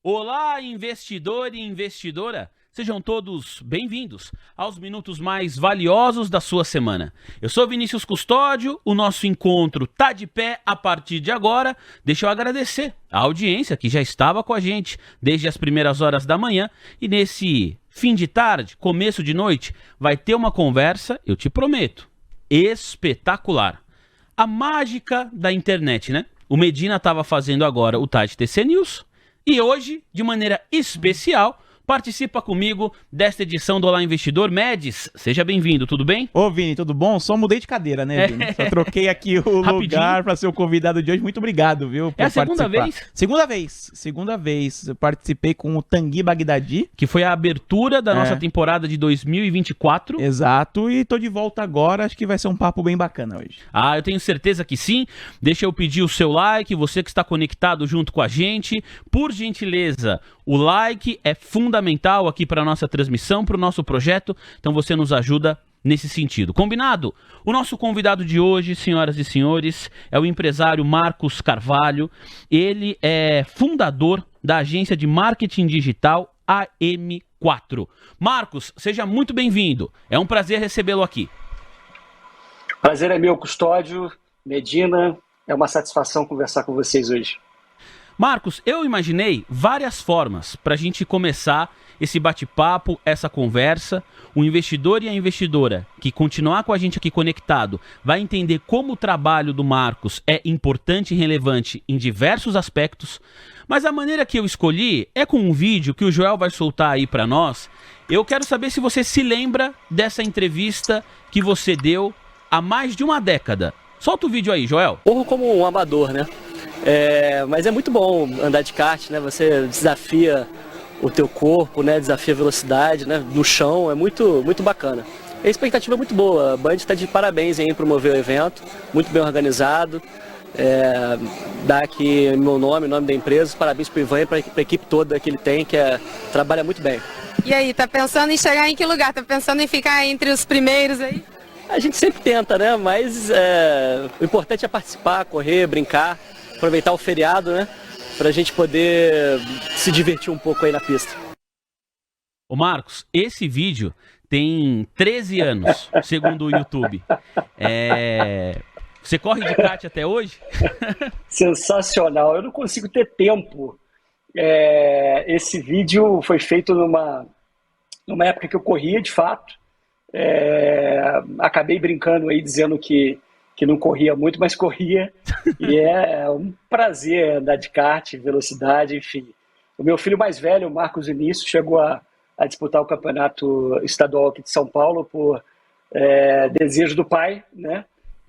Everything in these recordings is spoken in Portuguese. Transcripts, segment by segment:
Olá, investidor e investidora! Sejam todos bem-vindos aos minutos mais valiosos da sua semana. Eu sou Vinícius Custódio, o nosso encontro tá de pé a partir de agora. Deixa eu agradecer a audiência que já estava com a gente desde as primeiras horas da manhã e nesse fim de tarde, começo de noite, vai ter uma conversa, eu te prometo, espetacular. A mágica da internet, né? O Medina estava fazendo agora o Tide TC News e hoje, de maneira especial, participa comigo desta edição do Olá Investidor. Médis, seja bem-vindo, tudo bem? Ô Vini, tudo bom? Só mudei de cadeira, né, Vini? Só troquei aqui o lugar para ser o convidado de hoje. Muito obrigado, viu, por É a segunda participar. vez? Segunda vez. Eu participei com o Tanguy Bagdadi. Que foi a abertura da nossa temporada de 2024. Exato, e tô de volta agora. Acho que vai ser um papo bem bacana hoje. Ah, eu tenho certeza que sim. Deixa eu pedir o seu like, você que está conectado junto com a gente. Por gentileza, o like é fundamental aqui para a nossa transmissão, para o nosso projeto, então você nos ajuda nesse sentido. Combinado? O nosso convidado de hoje, senhoras e senhores, é o empresário Marcos Carvalho. Ele é fundador da agência de marketing digital AM4. Marcos, seja muito bem-vindo. É um prazer recebê-lo aqui. Prazer é meu, Custódio, Medina. É uma satisfação conversar com vocês hoje. Marcos, eu imaginei várias formas para a gente começar esse bate-papo, essa conversa. O investidor e a investidora que continuar com a gente aqui conectado vai entender como o trabalho do Marcos é importante e relevante em diversos aspectos. Mas a maneira que eu escolhi é com um vídeo que o Joel vai soltar aí para nós. Eu quero saber se você se lembra dessa entrevista que você deu há mais de uma década. Solta o vídeo aí, Joel. Corro como um amador, né? Mas é muito bom andar de kart, né? Você desafia o teu corpo, né? Desafia a velocidade, né? No chão, é muito bacana. A expectativa é muito boa, a Band está de parabéns em promover o evento, muito bem organizado. Dá aqui meu nome, o nome da empresa, parabéns para o Ivan e para a equipe toda que ele tem, que trabalha muito bem. E aí, tá pensando em chegar em que lugar? Tá pensando em ficar entre os primeiros aí? A gente sempre tenta, né? Mas o importante é participar, correr, brincar, aproveitar o feriado, né? Pra gente poder se divertir um pouco aí na pista. Ô Marcos, esse vídeo tem 13 anos, segundo o YouTube. Você corre de kart até hoje? Sensacional. Eu não consigo ter tempo. Esse vídeo foi feito numa época que eu corria, de fato. Acabei brincando aí, dizendo que não corria muito, mas corria. E é um prazer andar de kart, velocidade, enfim. O meu filho mais velho, o Marcos Vinícius, chegou a disputar o campeonato estadual aqui de São Paulo por desejo do pai, né?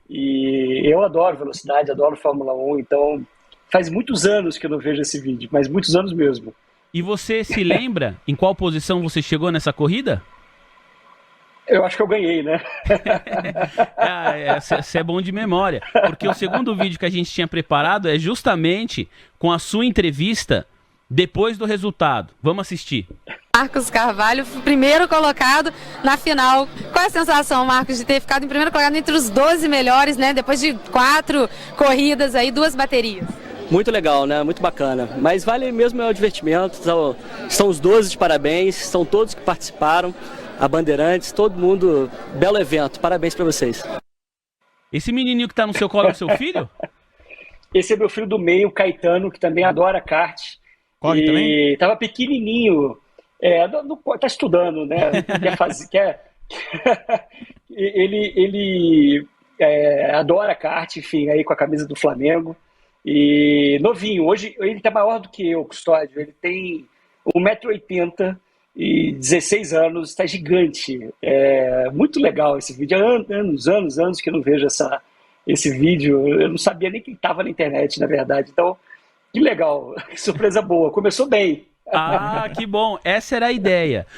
E eu adoro velocidade, adoro Fórmula 1, então faz muitos anos que eu não vejo esse vídeo, mas muitos anos mesmo. E você se lembra em qual posição você chegou nessa corrida? Eu acho que eu ganhei, né? Você é bom de memória, porque o segundo vídeo que a gente tinha preparado é justamente com a sua entrevista depois do resultado. Vamos assistir. Marcos Carvalho, primeiro colocado na final. Qual é a sensação, Marcos, de ter ficado em primeiro colocado entre os 12 melhores, né? Depois de 4 corridas aí, 2 baterias. Muito legal, né? Muito bacana. Mas vale mesmo o divertimento. São os 12 de parabéns, são todos que participaram. A Bandeirantes, todo mundo, belo evento, parabéns para vocês. Esse menininho que tá no seu colo é o seu filho? Esse é meu filho do meio, Caetano, que também adora kart. Corre também? Tava pequenininho, tá estudando, né? Ele adora kart, enfim, aí com a camisa do Flamengo. E novinho, hoje ele tá maior do que eu, Custódio, ele tem 1,80 m. E 16 anos, está gigante. Muito legal esse vídeo. Há anos que eu não vejo esse vídeo. Eu não sabia nem que ele estava na internet, na verdade. Então, que legal. Que surpresa boa. Começou bem. Ah, que bom. Essa era a ideia.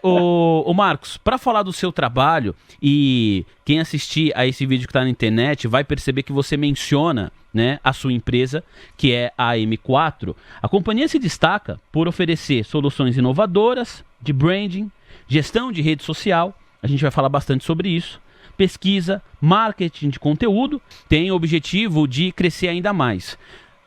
O Marcos, para falar do seu trabalho, e quem assistir a esse vídeo que está na internet vai perceber que você menciona, né, a sua empresa, que é a AM4. A companhia se destaca por oferecer soluções inovadoras de branding, gestão de rede social, a gente vai falar bastante sobre isso, pesquisa, marketing de conteúdo, tem o objetivo de crescer ainda mais.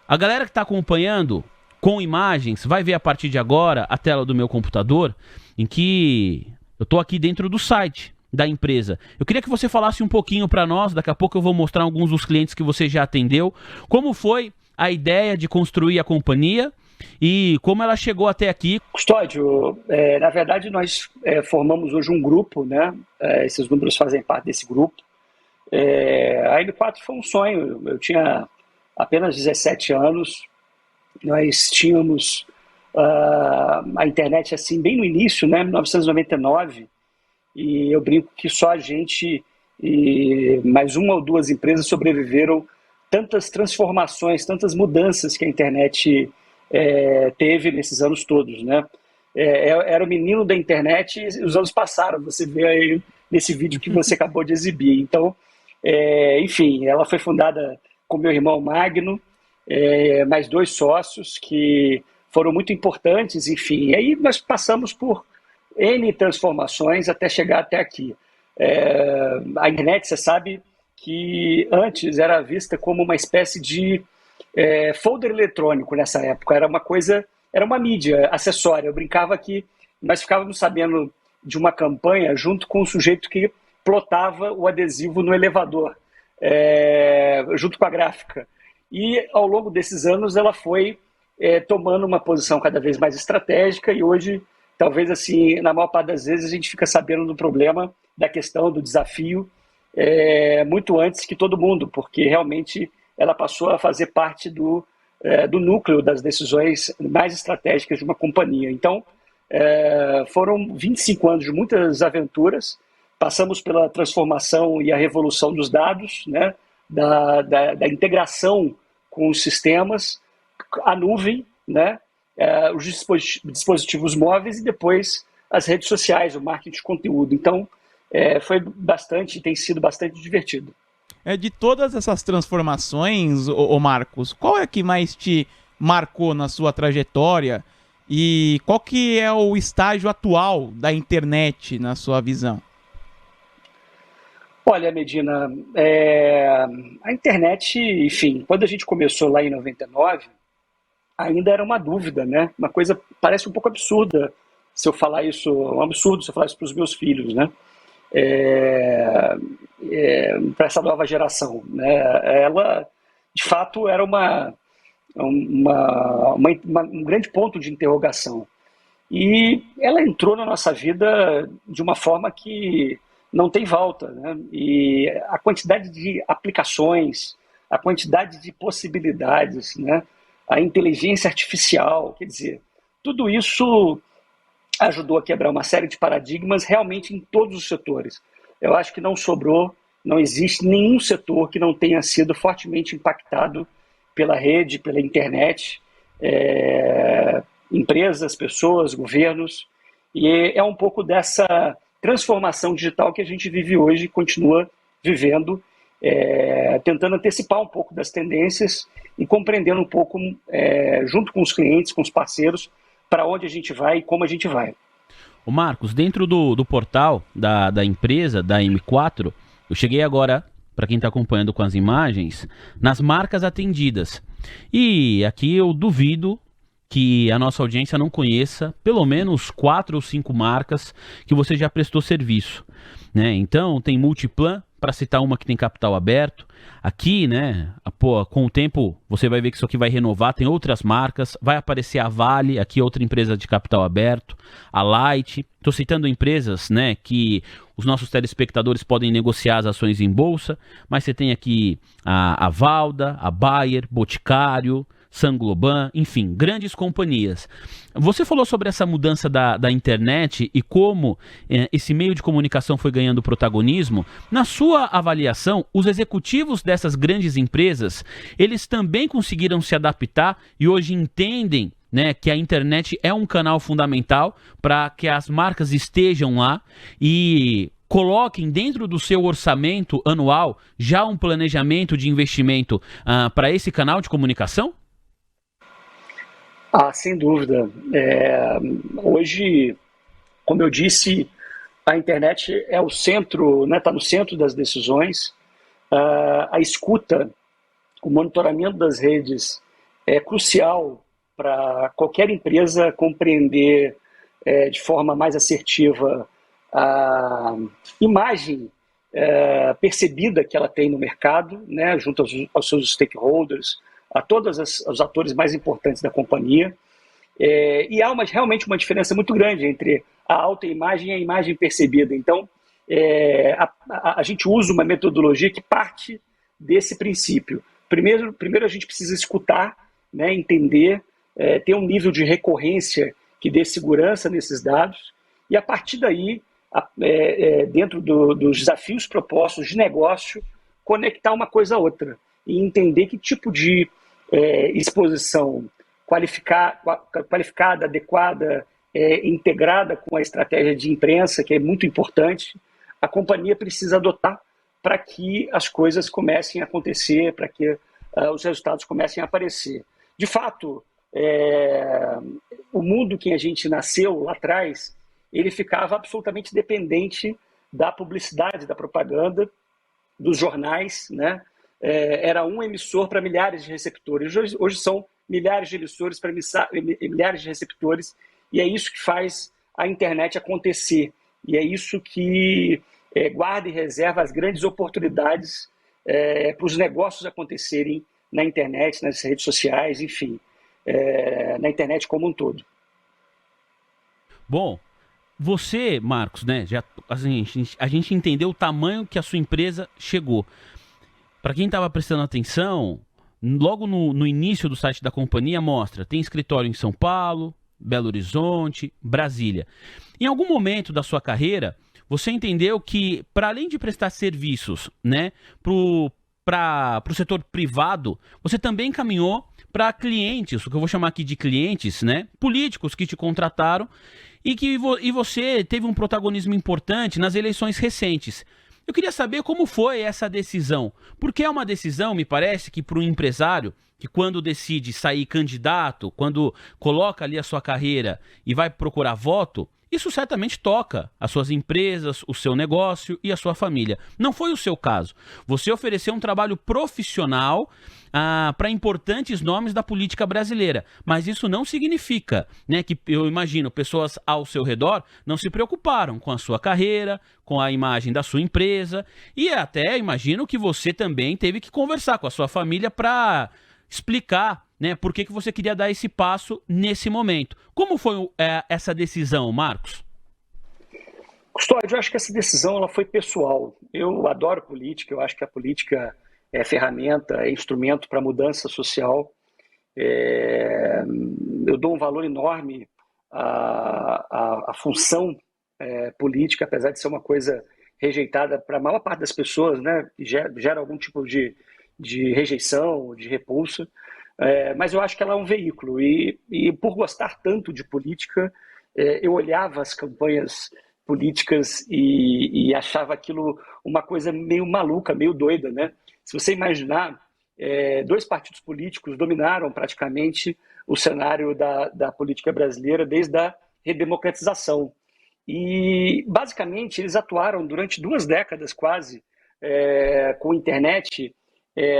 A galera que está acompanhando com imagens, vai ver a partir de agora a tela do meu computador, em que eu estou aqui dentro do site da empresa. Eu queria que você falasse um pouquinho para nós, daqui a pouco eu vou mostrar alguns dos clientes que você já atendeu, como foi a ideia de construir a companhia e como ela chegou até aqui. Custódio, na verdade nós formamos hoje um grupo, né? Esses números fazem parte desse grupo. A M4 foi um sonho, eu tinha apenas 17 anos, nós tínhamos a internet assim bem no início, né? 1999, e eu brinco que só a gente e mais uma ou duas empresas sobreviveram tantas transformações, tantas mudanças que a internet teve nesses anos todos, né? Era o menino da internet e os anos passaram, você vê aí nesse vídeo que você acabou de exibir. Então, enfim, ela foi fundada com meu irmão Magno, mais 2 sócios que foram muito importantes, enfim. E aí nós passamos por N transformações até chegar até aqui. A internet, você sabe que antes era vista como uma espécie de folder eletrônico nessa época. Era uma mídia acessória. Eu brincava que nós ficávamos sabendo de uma campanha junto com o sujeito que plotava o adesivo no elevador, junto com a gráfica. E ao longo desses anos ela foi tomando uma posição cada vez mais estratégica e hoje, talvez assim, na maior parte das vezes a gente fica sabendo do problema, da questão, do desafio, muito antes que todo mundo, porque realmente ela passou a fazer parte do núcleo das decisões mais estratégicas de uma companhia. Então, foram 25 anos de muitas aventuras, passamos pela transformação e a revolução dos dados, né, da integração com os sistemas, a nuvem, né, os dispositivos móveis e depois as redes sociais, o marketing de conteúdo. Então, tem sido bastante divertido. De todas essas transformações, ô Marcos, qual é que mais te marcou na sua trajetória e qual que é o estágio atual da internet na sua visão? Olha, Medina, a internet, enfim, quando a gente começou lá em 99, ainda era uma dúvida, né? Uma coisa parece um pouco absurda se eu falar isso, um absurdo se eu falar isso para os meus filhos, né? Para essa nova geração, né? Ela, de fato, era um grande ponto de interrogação. E ela entrou na nossa vida de uma forma que não tem volta, né? E a quantidade de aplicações, a quantidade de possibilidades, né? A inteligência artificial, quer dizer, tudo isso ajudou a quebrar uma série de paradigmas realmente em todos os setores. Eu acho que não existe nenhum setor que não tenha sido fortemente impactado pela rede, pela internet, empresas, pessoas, governos, e é um pouco dessa transformação digital que a gente vive hoje e continua vivendo, tentando antecipar um pouco das tendências e compreendendo um pouco, junto com os clientes, com os parceiros, para onde a gente vai e como a gente vai. Ô Marcos, dentro do portal da empresa, da M4, eu cheguei agora, para quem está acompanhando com as imagens, nas marcas atendidas. E aqui eu duvido que a nossa audiência não conheça pelo menos 4 ou 5 marcas que você já prestou serviço, né? Então tem Multiplan, para citar uma que tem capital aberto. Aqui, né, com o tempo você vai ver que isso aqui vai renovar, tem outras marcas, vai aparecer a Vale, aqui outra empresa de capital aberto, a Light. Estou citando empresas, né, que os nossos telespectadores podem negociar as ações em bolsa, mas você tem aqui a Valda, a Bayer, Boticário, Saint-Gobain, enfim, grandes companhias. Você falou sobre essa mudança da internet e como esse meio de comunicação foi ganhando protagonismo. Na sua avaliação, os executivos dessas grandes empresas, eles também conseguiram se adaptar e hoje entendem, né, que a internet é um canal fundamental para que as marcas estejam lá e coloquem dentro do seu orçamento anual já um planejamento de investimento para esse canal de comunicação? Sem dúvida. Hoje, como eu disse, a internet é o centro, né, está no centro das decisões. A escuta, o monitoramento das redes é crucial para qualquer empresa compreender de forma mais assertiva a imagem percebida que ela tem no mercado, né, junto aos seus stakeholders, a todos os atores mais importantes da companhia. E há realmente uma diferença muito grande entre a autoimagem e a imagem percebida. Então, a gente usa uma metodologia que parte desse princípio. Primeiro a gente precisa escutar, né, entender, ter um nível de recorrência que dê segurança nesses dados, e a partir daí, dentro dos desafios propostos de negócio, conectar uma coisa a outra e entender que tipo de exposição qualificada, adequada, integrada com a estratégia de imprensa, que é muito importante, a companhia precisa adotar para que as coisas comecem a acontecer, para que os resultados comecem a aparecer. De fato, o mundo que a gente nasceu lá atrás, ele ficava absolutamente dependente da publicidade, da propaganda, dos jornais, né? Era um emissor para milhares de receptores. Hoje são milhares de emissores para milhares de receptores, e é isso que faz a internet acontecer. E é isso que guarda e reserva as grandes oportunidades para os negócios acontecerem na internet, nas redes sociais, enfim, na internet como um todo. Bom, você, Marcos, né, assim, a gente entendeu o tamanho que a sua empresa chegou. Para quem estava prestando atenção, logo no início do site da companhia mostra, tem escritório em São Paulo, Belo Horizonte, Brasília. Em algum momento da sua carreira, você entendeu que, para além de prestar serviços, né, para o setor privado, você também caminhou para clientes, o que eu vou chamar aqui de clientes, né, políticos que te contrataram e você teve um protagonismo importante nas eleições recentes. Eu queria saber como foi essa decisão, porque é uma decisão, me parece, que para um empresário que quando decide sair candidato, quando coloca ali a sua carreira e vai procurar voto, isso certamente toca as suas empresas, o seu negócio e a sua família. Não foi o seu caso. Você ofereceu um trabalho profissional para importantes nomes da política brasileira, mas isso não significa, né, que eu imagino pessoas ao seu redor não se preocuparam com a sua carreira, com a imagem da sua empresa, e até imagino que você também teve que conversar com a sua família para explicar, né, por que você queria dar esse passo nesse momento. Como foi essa decisão, Marcos? Custódio, eu acho que essa decisão ela foi pessoal. Eu adoro política, eu acho que a política é ferramenta, é instrumento para mudança social. Eu dou um valor enorme à função política, apesar de ser uma coisa rejeitada para a maior parte das pessoas, né, que gera algum tipo de rejeição, de repulsa. Mas eu acho que ela é um veículo e por gostar tanto de política, eu olhava as campanhas políticas e achava aquilo uma coisa meio maluca, meio doida, né? Se você imaginar, dois partidos políticos dominaram praticamente o cenário da política brasileira desde a redemocratização. E, basicamente, eles atuaram durante 2 décadas quase com a internet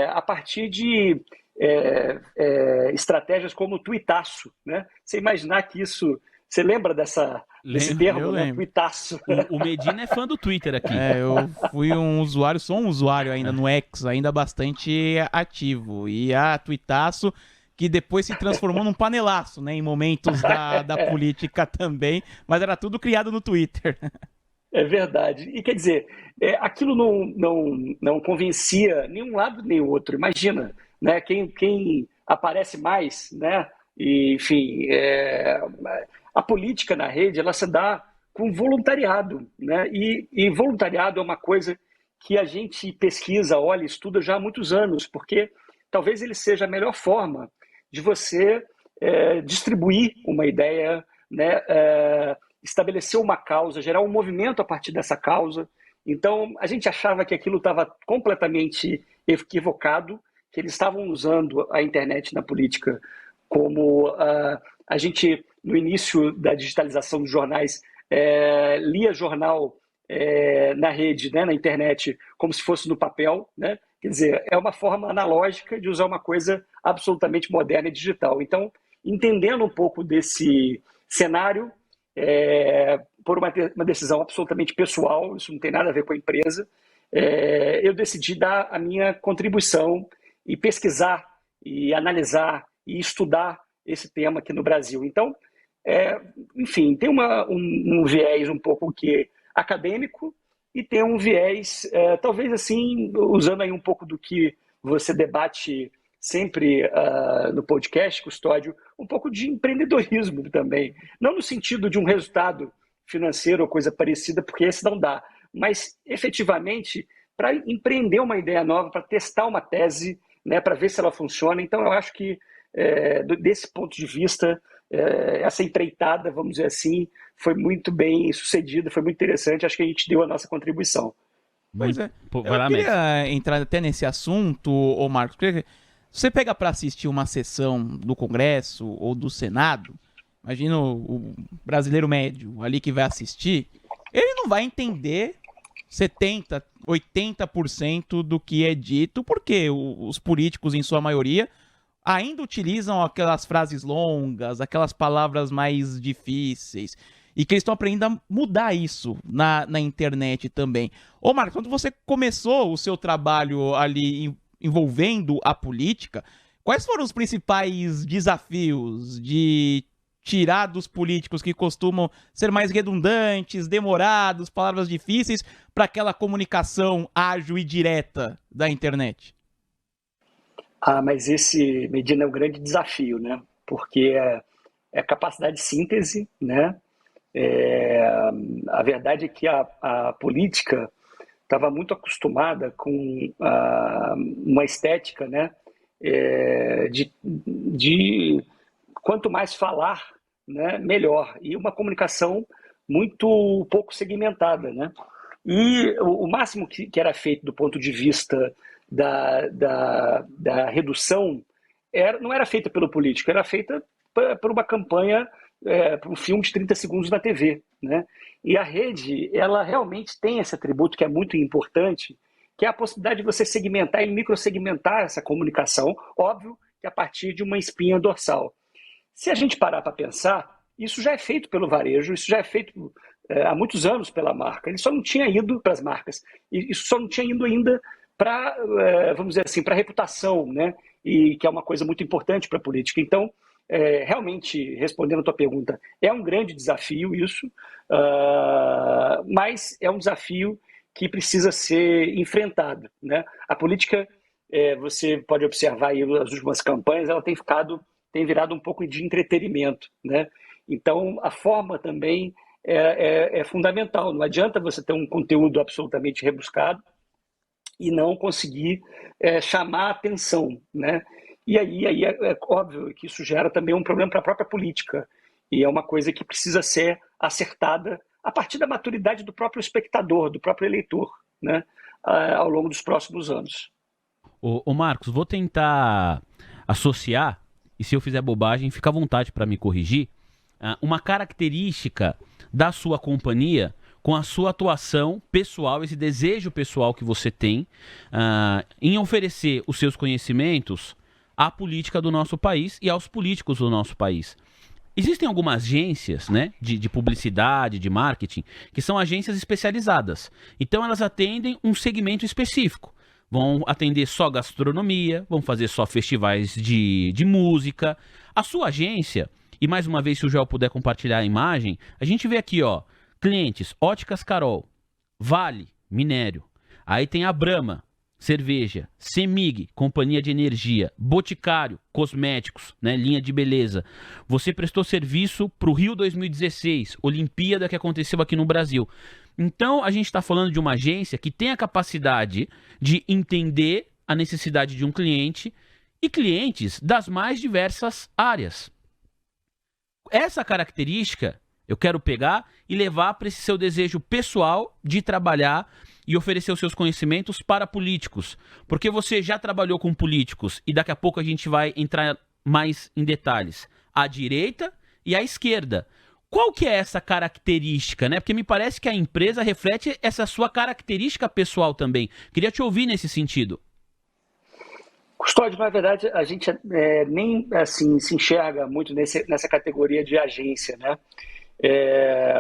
a partir de estratégias como o tuitaço, né? Você imaginar que isso... Você lembra desse termo, né? Tuitaço. O Medina é fã do Twitter aqui. Eu fui sou um usuário ainda no X, ainda bastante ativo. E a tuitaço, que depois se transformou num panelaço, né? Em momentos da política também, mas era tudo criado no Twitter. É verdade. E quer dizer, aquilo não convencia nenhum lado nem o outro. Imagina, né? Quem aparece mais, né? E, enfim, a política na rede ela se dá com voluntariado, né? E voluntariado é uma coisa que a gente pesquisa, olha, estuda já há muitos anos, porque talvez ele seja a melhor forma de você distribuir uma ideia, né? Estabelecer uma causa, gerar um movimento a partir dessa causa. Então, a gente achava que aquilo estava completamente equivocado, que eles estavam usando a internet na política como a gente, no início da digitalização dos jornais, lia jornal na rede, né, na internet, como se fosse no papel, né? Quer dizer, é uma forma analógica de usar uma coisa absolutamente moderna e digital. Então, entendendo um pouco desse cenário, por uma decisão absolutamente pessoal, isso não tem nada a ver com a empresa, eu decidi dar a minha contribuição e pesquisar, e analisar, e estudar esse tema aqui no Brasil. Então, enfim, tem um viés um pouco acadêmico e tem um viés, talvez assim, usando aí um pouco do que você debate sempre no podcast, Custódio, um pouco de empreendedorismo também. Não no sentido de um resultado financeiro ou coisa parecida, porque esse não dá, mas efetivamente para empreender uma ideia nova, para testar uma tese, né, para ver se ela funciona. Então, eu acho que, desse ponto de vista, essa empreitada, vamos dizer assim, foi muito bem sucedida, foi muito interessante. Acho que a gente deu a nossa contribuição. Pois é. Eu queria entrar até nesse assunto, ô Marcos, porque você pega para assistir uma sessão do Congresso ou do Senado, imagina o brasileiro médio ali que vai assistir, ele não vai entender 70%, 80% do que é dito, porque os políticos, em sua maioria, ainda utilizam aquelas frases longas, aquelas palavras mais difíceis, e que eles estão aprendendo a mudar isso na internet também. Ô Marcos, quando você começou o seu trabalho ali envolvendo a política, quais foram os principais desafios de tirar dos políticos que costumam ser mais redundantes, demorados, palavras difíceis, para aquela comunicação ágil e direta da internet? Mas esse, Medina, é um grande desafio, né? Porque é capacidade de síntese, né? A verdade é que a política estava muito acostumada com uma estética, né? De quanto mais falar, né, melhor. E uma comunicação muito pouco segmentada, né? E o máximo que era feito do ponto de vista da redução não era feita pelo político, era feita por uma campanha, por um filme de 30 segundos na TV, né? E a rede, ela realmente tem esse atributo que é muito importante, que é a possibilidade de você segmentar e microsegmentar essa comunicação, óbvio que a partir de uma espinha dorsal. Se a gente parar para pensar, isso já é feito pelo varejo, isso já é feito há muitos anos pela marca. Ele só não tinha ido para as marcas, e isso só não tinha ido ainda para, vamos dizer assim, para a reputação, né? E que é uma coisa muito importante para a política. Então, realmente, respondendo a tua pergunta, é um grande desafio isso, mas é um desafio que precisa ser enfrentado, né? A política, você pode observar aí as últimas campanhas, ela tem virado um pouco de entretenimento, né? Então, a forma também é fundamental. Não adianta você ter um conteúdo absolutamente rebuscado e não conseguir chamar a atenção, né? E aí é óbvio que isso gera também um problema para a própria política. E é uma coisa que precisa ser acertada a partir da maturidade do próprio espectador, do próprio eleitor, né? Ao longo dos próximos anos. Ô Marcos, vou tentar associar, e se eu fizer bobagem, fica à vontade para me corrigir, uma característica da sua companhia com a sua atuação pessoal, esse desejo pessoal que você tem em oferecer os seus conhecimentos à política do nosso país e aos políticos do nosso país. Existem algumas agências, né, de publicidade, de marketing, que são agências especializadas. Então elas atendem um segmento específico. Vão atender só gastronomia, vão fazer só festivais de música. A sua agência, e mais uma vez se o Joel puder compartilhar a imagem, a gente vê aqui, ó, clientes, Óticas Carol, Vale, minério. Aí tem a Brahma, cerveja, Semig, companhia de energia, Boticário, cosméticos, né, linha de beleza. Você prestou serviço para o Rio 2016, Olimpíada que aconteceu aqui no Brasil. Então, a gente está falando de uma agência que tem a capacidade de entender a necessidade de um cliente e clientes das mais diversas áreas. Essa característica eu quero pegar e levar para esse seu desejo pessoal de trabalhar e oferecer os seus conhecimentos para políticos. Porque você já trabalhou com políticos e daqui a pouco a gente vai entrar mais em detalhes. À direita e à esquerda. Qual que é essa característica, né? Porque me parece que a empresa reflete essa sua característica pessoal também. Queria te ouvir nesse sentido. Custódio, na verdade, a gente nem assim se enxerga muito nessa categoria de agência, né?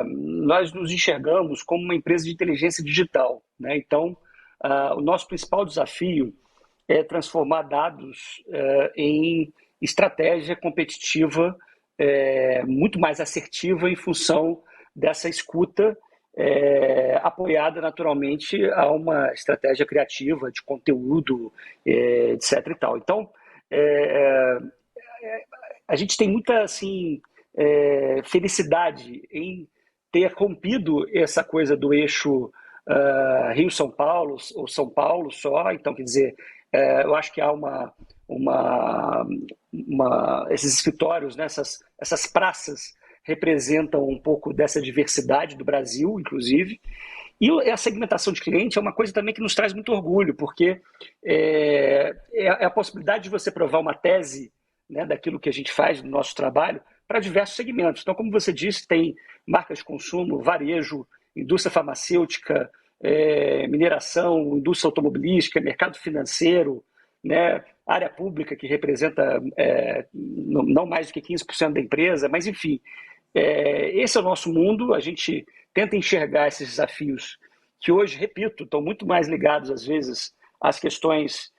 Nós nos enxergamos como uma empresa de inteligência digital, né? Então, o nosso principal desafio é transformar dados em estratégia competitiva muito mais assertiva em função dessa escuta apoiada naturalmente a uma estratégia criativa de conteúdo, etc. e tal. Então, a gente tem muita assim, felicidade em ter rompido essa coisa do eixo Rio-São Paulo ou São Paulo só. Então, quer dizer, eu acho que há esses escritórios, né, essas praças representam um pouco dessa diversidade do Brasil, inclusive. E a segmentação de cliente é uma coisa também que nos traz muito orgulho, porque é a possibilidade de você provar uma tese, né, daquilo que a gente faz no nosso trabalho para diversos segmentos. Então, como você disse, tem marcas de consumo, varejo, indústria farmacêutica, mineração, indústria automobilística, mercado financeiro, né, área pública, que representa não mais do que 15% da empresa, mas enfim, esse é o nosso mundo. A gente tenta enxergar esses desafios que hoje, repito, estão muito mais ligados às vezes às questões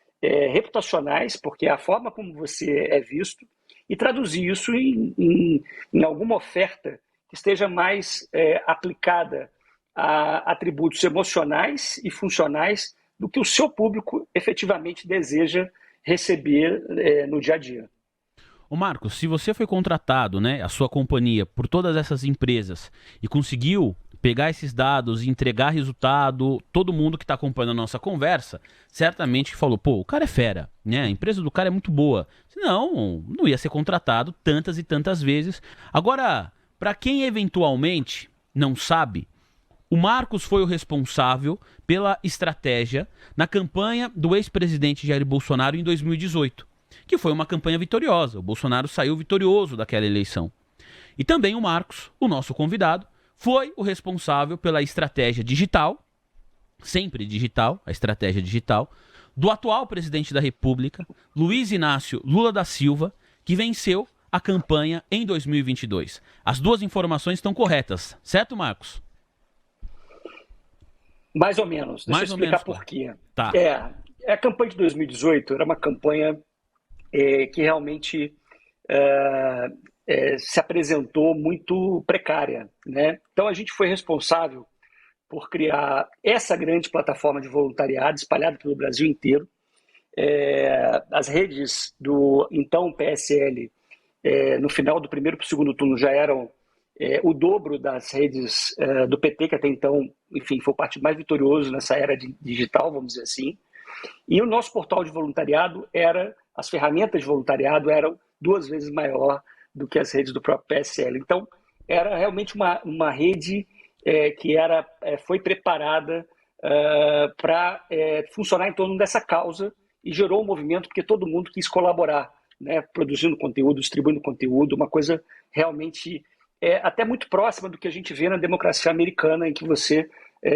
reputacionais, porque é a forma como você é visto, e traduzir isso em alguma oferta que esteja mais aplicada a atributos emocionais e funcionais do que o seu público efetivamente deseja receber no dia a dia. Ô Marcos, se você foi contratado, né, a sua companhia, por todas essas empresas e conseguiu pegar esses dados e entregar resultado, todo mundo que está acompanhando a nossa conversa, certamente falou, pô, o cara é fera, né? A empresa do cara é muito boa. Senão, não ia ser contratado tantas e tantas vezes. Agora, para quem eventualmente não sabe, o Marcos foi o responsável pela estratégia na campanha do ex-presidente Jair Bolsonaro em 2018, que foi uma campanha vitoriosa. O Bolsonaro saiu vitorioso daquela eleição. E também o Marcos, o nosso convidado, foi o responsável pela estratégia digital, sempre digital, a estratégia digital, do atual presidente da República, Luiz Inácio Lula da Silva, que venceu a campanha em 2022. As duas informações estão corretas, certo, Marcos? Mais ou menos. Deixa eu explicar por quê. Tá. A campanha de 2018 era uma campanha que realmente se apresentou muito precária, né? Então a gente foi responsável por criar essa grande plataforma de voluntariado espalhada pelo Brasil inteiro. As redes do então PSL, no final do primeiro para o segundo turno, já eram o dobro das redes do PT, que até então, enfim, foi o partido mais vitorioso nessa era digital, vamos dizer assim. E o nosso portal de voluntariado as ferramentas de voluntariado eram 2 vezes maior do que as redes do próprio PSL. Então, era realmente uma rede que foi preparada para funcionar em torno dessa causa, e gerou um movimento porque todo mundo quis colaborar, né, produzindo conteúdo, distribuindo conteúdo, uma coisa realmente até muito próxima do que a gente vê na democracia americana, em que você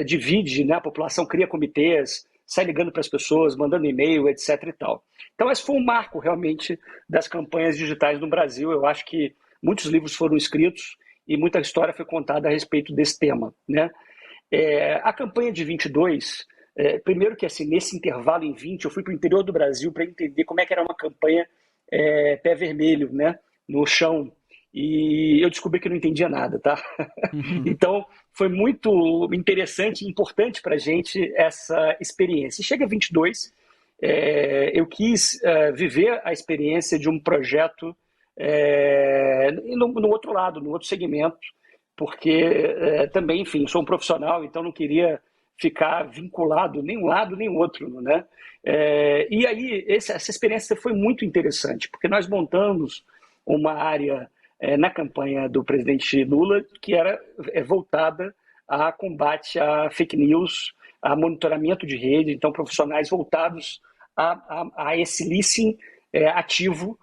divide, né, a população, cria comitês, sai ligando para as pessoas, mandando e-mail, etc. e tal. Então, esse foi um marco realmente das campanhas digitais no Brasil. Eu acho que muitos livros foram escritos e muita história foi contada a respeito desse tema, né? A campanha de 22, primeiro que assim, nesse intervalo em 20, eu fui para o interior do Brasil para entender como é que era uma campanha pé vermelho, né, no chão. E eu descobri que não entendia nada, tá? Então, foi muito interessante e importante para a gente essa experiência. E chega a 22, eu quis viver a experiência de um projeto no outro lado, no outro segmento, porque também, enfim, sou um profissional, então não queria ficar vinculado nem um lado nem o outro, né? E aí, essa experiência foi muito interessante, porque nós montamos uma área na campanha do presidente Lula, que era voltada a combate a fake news, a monitoramento de rede, então profissionais voltados a esse listening ativo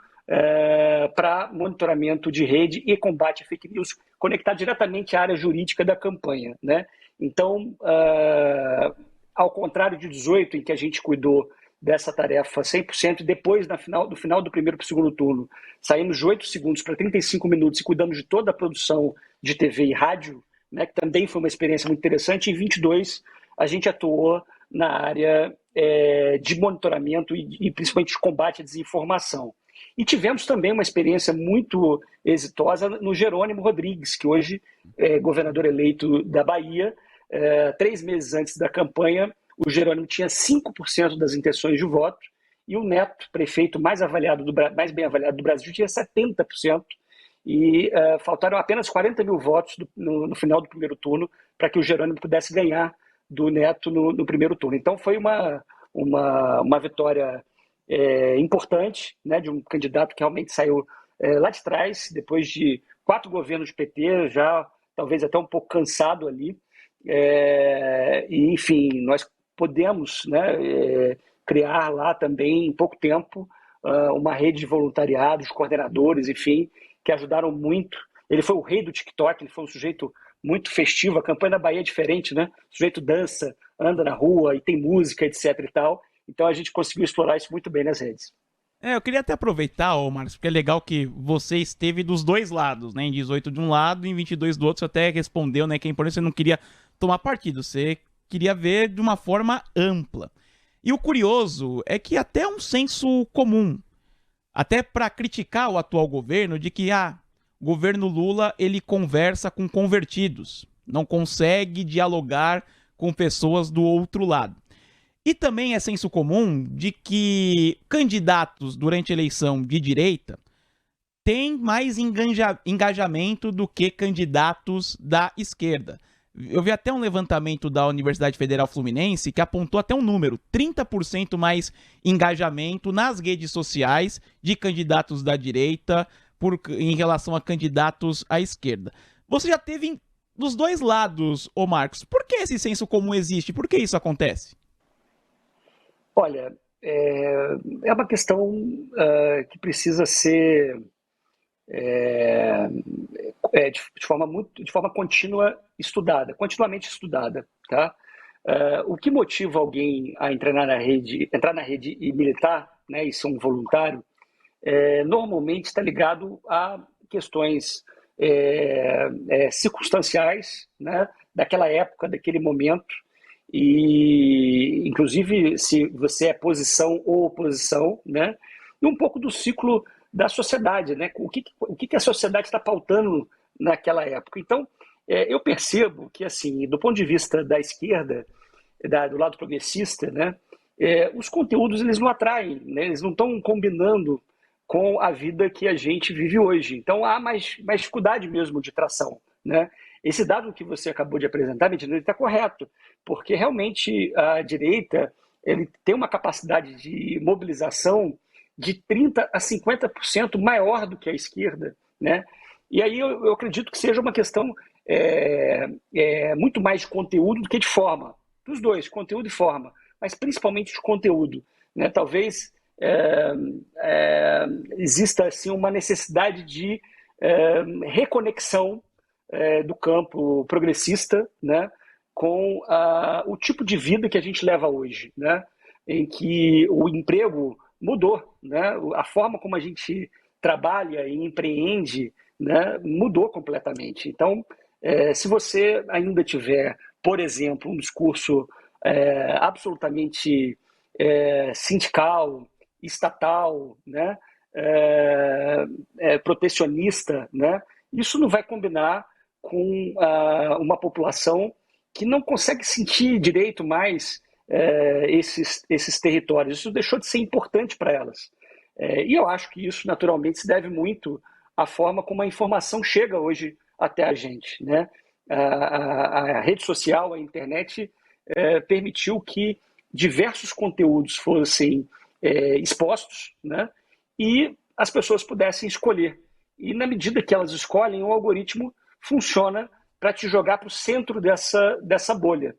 para monitoramento de rede e combate a fake news, conectar diretamente à área jurídica da campanha, né? Então, ao contrário de 18, em que a gente cuidou dessa tarefa 100%, e depois, do final do primeiro para o segundo turno, saímos de 8 segundos para 35 minutos e cuidamos de toda a produção de TV e rádio, né, que também foi uma experiência muito interessante. Em 22, a gente atuou na área de monitoramento e principalmente de combate à desinformação. E tivemos também uma experiência muito exitosa no Jerônimo Rodrigues, que hoje é governador eleito da Bahia. 3 meses antes da campanha, o Jerônimo tinha 5% das intenções de voto, e o Neto, prefeito mais bem avaliado do Brasil, tinha 70%, e faltaram apenas 40 mil votos no final do primeiro turno para que o Jerônimo pudesse ganhar do Neto no primeiro turno. Então foi uma vitória importante, né, de um candidato que realmente saiu lá de trás, depois de 4 governos de PT, já talvez até um pouco cansado ali. E, enfim, nós podemos, né, criar lá também, em pouco tempo, uma rede de voluntariados, coordenadores, enfim, que ajudaram muito. Ele foi o rei do TikTok, ele foi um sujeito muito festivo. A campanha da Bahia é diferente, né? O sujeito dança, anda na rua e tem música, etc e tal. Então a gente conseguiu explorar isso muito bem nas redes. Eu queria até aproveitar, Marcos, porque é legal que você esteve dos dois lados, né? Em 18 de um lado e em 22 do outro. Você até respondeu, né? Que é importante, você não queria tomar partido, você queria ver de uma forma ampla. E o curioso é que até um senso comum, até para criticar o atual governo, de que o governo Lula ele conversa com convertidos, não consegue dialogar com pessoas do outro lado. E também é senso comum de que candidatos durante a eleição de direita têm mais engajamento do que candidatos da esquerda. Eu vi até um levantamento da Universidade Federal Fluminense que apontou até um número, 30% mais engajamento nas redes sociais de candidatos da direita em relação a candidatos à esquerda. Você já teve dos dois lados, Marcos. Por que esse senso comum existe? Por que isso acontece? Olha, é uma questão que precisa ser de forma contínua estudada, continuamente estudada, tá? O que motiva alguém a entrar na rede e militar, né, e ser um voluntário, normalmente está ligado a questões circunstanciais, né, daquela época, daquele momento, e inclusive se você é posição ou oposição, né, e um pouco do ciclo da sociedade, né, o que a sociedade está pautando naquela época. Então, eu percebo que, assim, do ponto de vista da esquerda, do lado progressista, né, os conteúdos eles não atraem, né, eles não estão combinando com a vida que a gente vive hoje. Então há mais dificuldade mesmo de tração, né? Esse dado que você acabou de apresentar, ele está correto, porque realmente a direita ele tem uma capacidade de mobilização de 30% a 50% maior do que a esquerda, né? E aí eu acredito que seja uma questão muito mais de conteúdo do que de forma. Dos dois, conteúdo e forma, mas principalmente de conteúdo, né? Talvez exista assim, uma necessidade de reconexão do campo progressista, né, com o tipo de vida que a gente leva hoje, né, em que o emprego mudou, né, a forma como a gente trabalha e empreende, né, mudou completamente. Então, se você ainda tiver, por exemplo, um discurso absolutamente sindical, estatal, né, protecionista, né, isso não vai combinar com uma população que não consegue sentir direito mais esses territórios. Isso deixou de ser importante para elas. E eu acho que isso, naturalmente, se deve muito à forma como a informação chega hoje até a gente, né? A rede social, a internet, permitiu que diversos conteúdos fossem expostos, né? E as pessoas pudessem escolher. E na medida que elas escolhem, o algoritmo funciona para te jogar para o centro dessa bolha.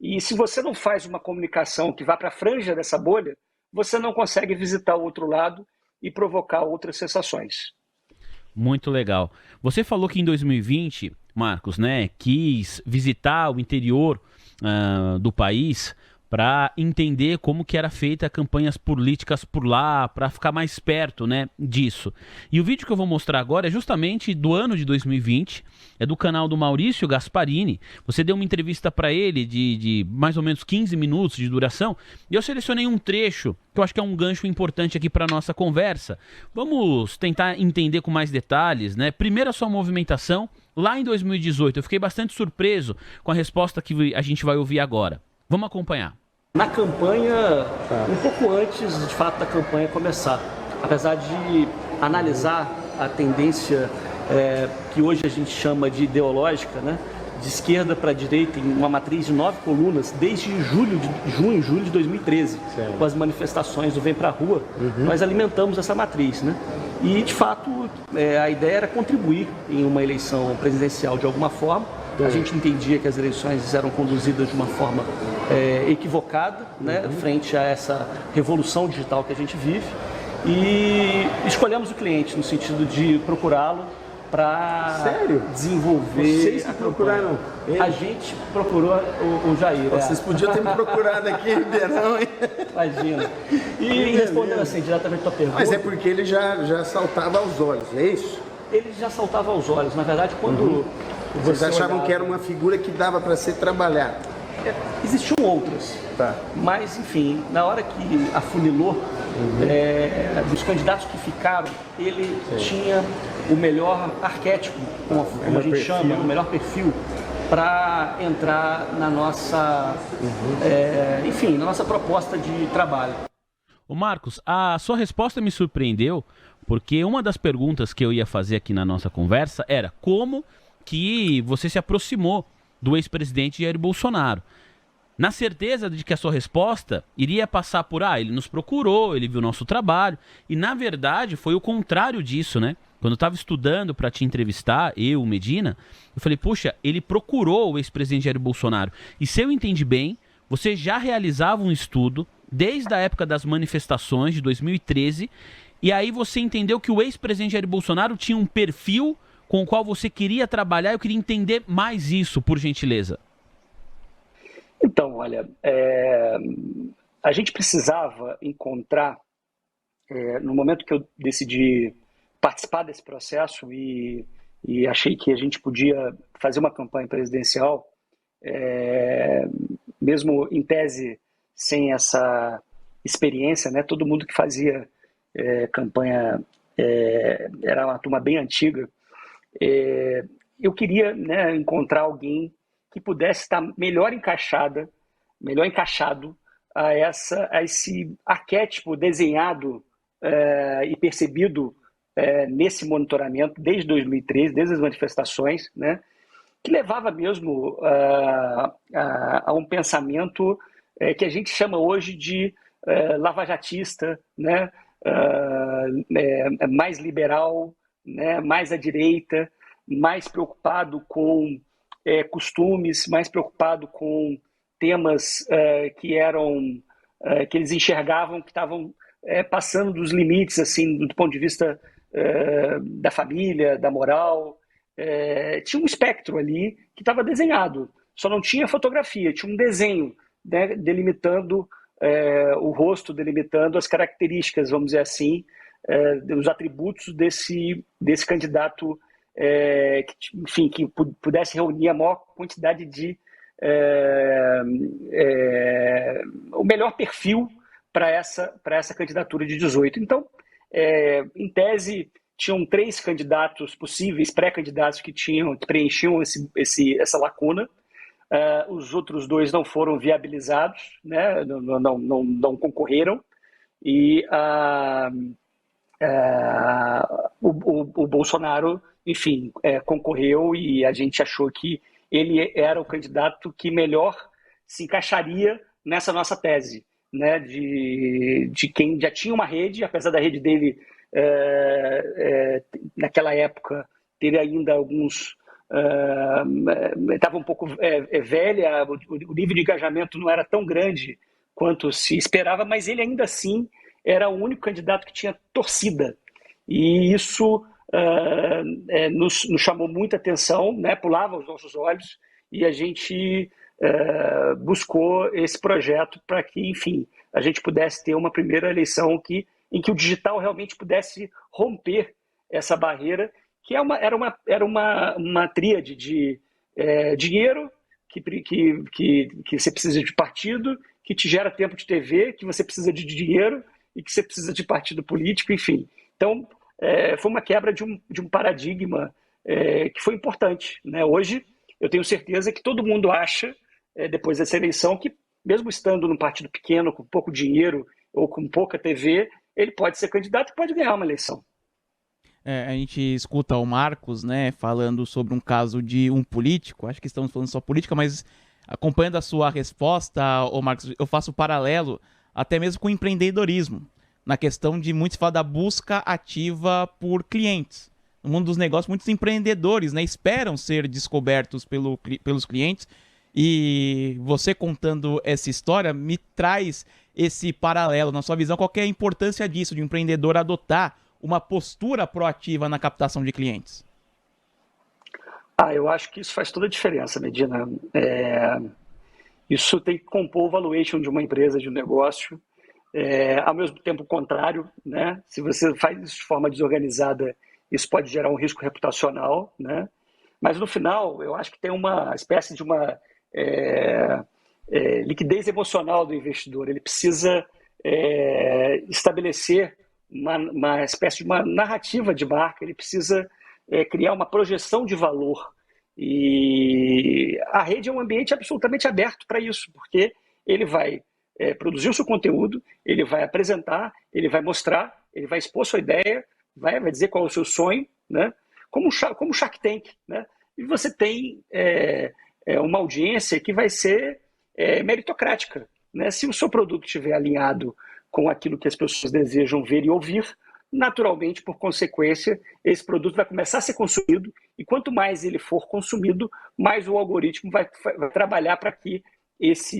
E se você não faz uma comunicação que vá para a franja dessa bolha, você não consegue visitar o outro lado e provocar outras sensações. Muito legal. Você falou que em 2020, Marcos, né, quis visitar o interior do país para entender como que era feita campanhas políticas por lá, para ficar mais perto, né, disso. E o vídeo que eu vou mostrar agora é justamente do ano de 2020, é do canal do Maurício Gasparini. Você deu uma entrevista para ele de mais ou menos 15 minutos de duração, e eu selecionei um trecho que eu acho que é um gancho importante aqui para nossa conversa. Vamos tentar entender com mais detalhes, né? Primeiro, a sua movimentação lá em 2018. Eu fiquei bastante surpreso com a resposta que a gente vai ouvir agora. Vamos acompanhar. Na campanha, um pouco antes de fato da campanha começar, apesar de analisar a tendência que hoje a gente chama de ideológica, né, de esquerda para direita, em uma matriz de 9 colunas, desde julho de 2013, com as manifestações do Vem Pra Rua, nós alimentamos essa matriz, né? E, de fato, a ideia era contribuir em uma eleição presidencial de alguma forma. A gente entendia que as eleições eram conduzidas de uma forma equivocada, né, frente a essa revolução digital que a gente vive. E escolhemos o cliente no sentido de procurá-lo para desenvolver. Vocês que procuraram ele? A gente procurou o Jair. Vocês podiam ter me procurado aqui em Ribeirão, hein? Imagina. E respondendo assim, diretamente a tua pergunta. Mas é porque ele já saltava aos olhos, é isso? Ele já saltava aos olhos. Na verdade, quando Vocês achavam olhava, que era uma figura que dava para ser trabalhada? Existiam outras, mas enfim, na hora que afunilou, dos candidatos que ficaram, ele tinha o melhor arquétipo, como a gente chama, o melhor perfil para entrar na nossa, enfim, na nossa proposta de trabalho. Ô Marcos, a sua resposta me surpreendeu, porque uma das perguntas que eu ia fazer aqui na nossa conversa era como que você se aproximou do ex-presidente Jair Bolsonaro, na certeza de que a sua resposta iria passar por, ele nos procurou, ele viu o nosso trabalho, e na verdade foi o contrário disso, né? Quando eu estava estudando para te entrevistar, eu, Medina, eu falei, puxa, ele procurou o ex-presidente Jair Bolsonaro, e se eu entendi bem, você já realizava um estudo desde a época das manifestações de 2013, e aí você entendeu que o ex-presidente Jair Bolsonaro tinha um perfil com o qual você queria trabalhar. Eu queria entender mais isso, por gentileza. Então, olha, a gente precisava encontrar, no momento que eu decidi participar desse processo e achei que a gente podia fazer uma campanha presidencial, mesmo em tese sem essa experiência, né? Todo mundo que fazia campanha era uma turma bem antiga. Eu queria, né, encontrar alguém que pudesse estar melhor encaixado a esse arquétipo desenhado e percebido nesse monitoramento desde 2013, desde as manifestações, né, que levava mesmo a um pensamento que a gente chama hoje de lavajatista, né, mais liberal, né, mais à direita, mais preocupado com costumes, mais preocupado com temas que eles enxergavam que estavam passando dos limites, assim, do ponto de vista da família, da moral. Tinha um espectro ali que estava desenhado, só não tinha fotografia, tinha um desenho, né, delimitando o rosto, delimitando as características, vamos dizer assim, os atributos desse candidato, enfim, que pudesse reunir a maior quantidade de o melhor perfil para essa candidatura de 18. Então, em tese, tinham 3 candidatos possíveis, pré-candidatos que preenchiam essa lacuna. Os outros 2 não foram viabilizados, né? Não concorreram, e o Bolsonaro, enfim, concorreu, e a gente achou que ele era o candidato que melhor se encaixaria nessa nossa tese, né, de quem já tinha uma rede, apesar da rede dele naquela época ter ainda alguns estava um pouco velha, o nível de engajamento não era tão grande quanto se esperava, mas ele ainda assim era o único candidato que tinha torcida, e isso nos chamou muita atenção, né, pulava aos nossos olhos, e a gente buscou esse projeto para que, enfim, a gente pudesse ter uma primeira eleição em que o digital realmente pudesse romper essa barreira, que era uma tríade de dinheiro, que você precisa de partido, que te gera tempo de TV, que você precisa de dinheiro e que você precisa de partido político, enfim. Então, foi uma quebra de um paradigma que foi importante, né? Hoje, eu tenho certeza que todo mundo acha, depois dessa eleição, que mesmo estando num partido pequeno, com pouco dinheiro ou com pouca TV, ele pode ser candidato e pode ganhar uma eleição. A gente escuta o Marcos, né, falando sobre um caso de um político, acho que estamos falando só política, mas acompanhando a sua resposta, ô Marcos, eu faço paralelo até mesmo com o empreendedorismo, na questão de muitos falar da busca ativa por clientes. No mundo dos negócios, muitos empreendedores, né, esperam ser descobertos pelos clientes, e você contando essa história me traz esse paralelo. Na sua visão, qual que é a importância disso, de um empreendedor adotar uma postura proativa na captação de clientes? Eu acho que isso faz toda a diferença, Medina. Isso tem que compor o valuation de uma empresa, de um negócio. Ao mesmo tempo, o contrário, né? Se você faz isso de forma desorganizada, isso pode gerar um risco reputacional, né? Mas no final, eu acho que tem uma espécie de uma liquidez emocional do investidor. Ele precisa estabelecer uma espécie de uma narrativa de marca, ele precisa criar uma projeção de valor. E a rede é um ambiente absolutamente aberto para isso, porque ele vai produzir o seu conteúdo, ele vai apresentar, ele vai mostrar, ele vai expor sua ideia, vai dizer qual é o seu sonho, né? Como Shark Tank, né? E você tem uma audiência que vai ser meritocrática, né? Se o seu produto estiver alinhado com aquilo que as pessoas desejam ver e ouvir, naturalmente, por consequência, esse produto vai começar a ser consumido, e quanto mais ele for consumido, mais o algoritmo vai trabalhar para que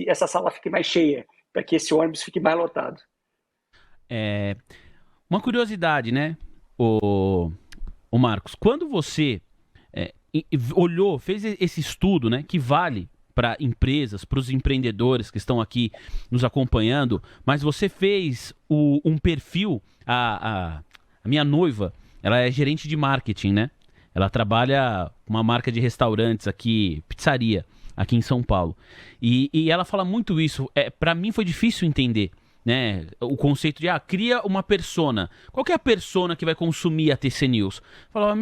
essa sala fique mais cheia, para que esse ônibus fique mais lotado. Uma curiosidade, né, o Marcos, quando você olhou, fez esse estudo, né, que vale para empresas, para os empreendedores que estão aqui nos acompanhando, mas você fez um perfil, a minha noiva, ela é gerente de marketing, né? Ela trabalha com uma marca de restaurantes aqui, pizzaria, aqui em São Paulo. E ela fala muito isso. Para mim foi difícil entender, né, o conceito de cria uma persona. Qual que é a persona que vai consumir a TC News? Falava,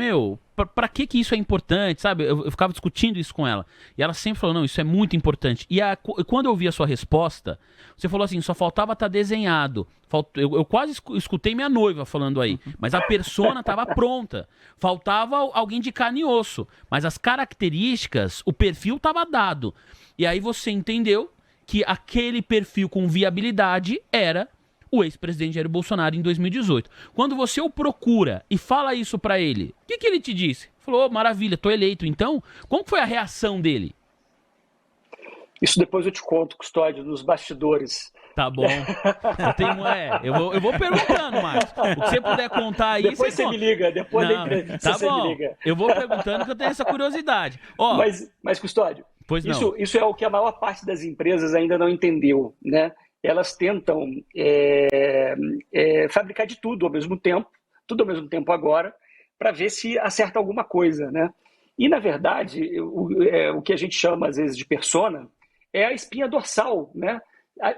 pra que isso é importante, sabe? Eu ficava discutindo isso com ela. E ela sempre falou, não, isso é muito importante. E quando eu ouvi a sua resposta, você falou assim, só faltava estar desenhado. Eu quase escutei minha noiva falando aí. Mas a persona estava pronta. Faltava alguém de carne e osso. Mas as características, o perfil estava dado. E aí você entendeu que aquele perfil com viabilidade era o ex-presidente Jair Bolsonaro em 2018. Quando você o procura e fala isso pra ele, o que ele te disse? Falou, maravilha, tô eleito. Então, como foi a reação dele? Isso depois eu te conto, Custódio, nos bastidores. Tá bom. Eu vou perguntando, Marcos. O que você puder contar aí, depois você me liga, depois da tá entrevista você bom. me liga. Eu vou perguntando que eu tenho essa curiosidade. Mas Custódio, pois não. Isso é o que a maior parte das empresas ainda não entendeu, né? Elas tentam fabricar de tudo ao mesmo tempo agora, para ver se acerta alguma coisa, né? E, na verdade, o que a gente chama, às vezes, de persona é a espinha dorsal, né?